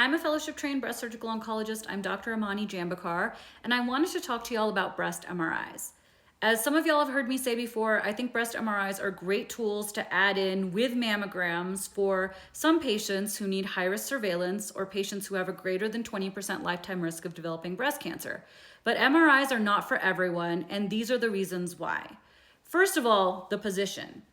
I'm a fellowship trained breast surgical oncologist. I'm Dr. Amani Jambakar, and I wanted to talk to y'all about breast MRIs. As some of y'all have heard me say before, I think breast MRIs are great tools to add in with mammograms for some patients who need high-risk surveillance or patients who have a greater than 20% lifetime risk of developing breast cancer. But MRIs are not for everyone, and these are the reasons why. First of all, the position.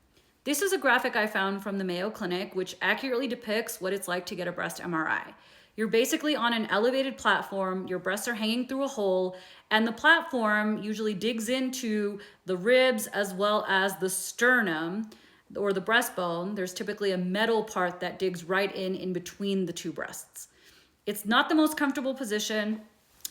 This is a graphic I found from the Mayo Clinic, which accurately depicts what it's like to get a breast MRI. You're basically on an elevated platform, your breasts are hanging through a hole, and the platform usually digs into the ribs as well as the sternum or the breastbone. There's typically a metal part that digs right in between the two breasts. It's not the most comfortable position,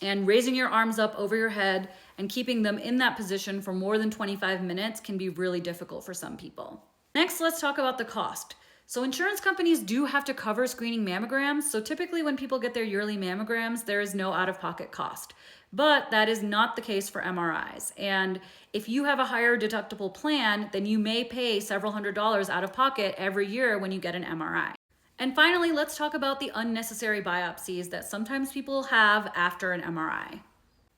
and raising your arms up over your head and keeping them in that position for more than 25 minutes can be really difficult for some people. Next, let's talk about the cost. So insurance companies do have to cover screening mammograms. So typically when people get their yearly mammograms, there is no out-of-pocket cost. But that is not the case for MRIs. And if you have a higher deductible plan, then you may pay several $100s out of pocket every year when you get an MRI. And finally, let's talk about the unnecessary biopsies that sometimes people have after an MRI.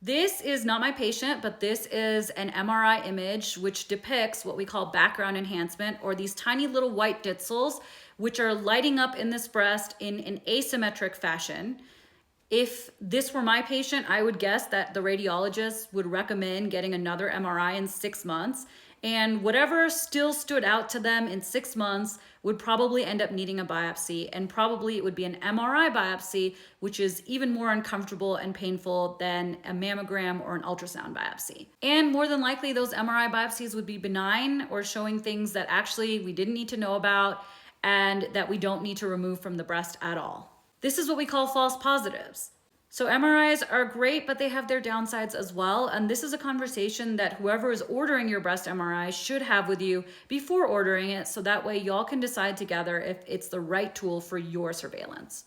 This is not my patient, but this is an MRI image which depicts what we call background enhancement, or these tiny little white ditzels which are lighting up in this breast in an asymmetric fashion. If this were my patient, I would guess that the radiologist would recommend getting another MRI in 6 months, and whatever still stood out to them in 6 months would probably end up needing a biopsy, and probably it would be an MRI biopsy, which is even more uncomfortable and painful than a mammogram or an ultrasound biopsy. And more than likely, those MRI biopsies would be benign or showing things that actually we didn't need to know about and that we don't need to remove from the breast at all. This is what we call false positives. So MRIs are great, but they have their downsides as well. And this is a conversation that whoever is ordering your breast MRI should have with you before ordering it, so that way y'all can decide together if it's the right tool for your surveillance.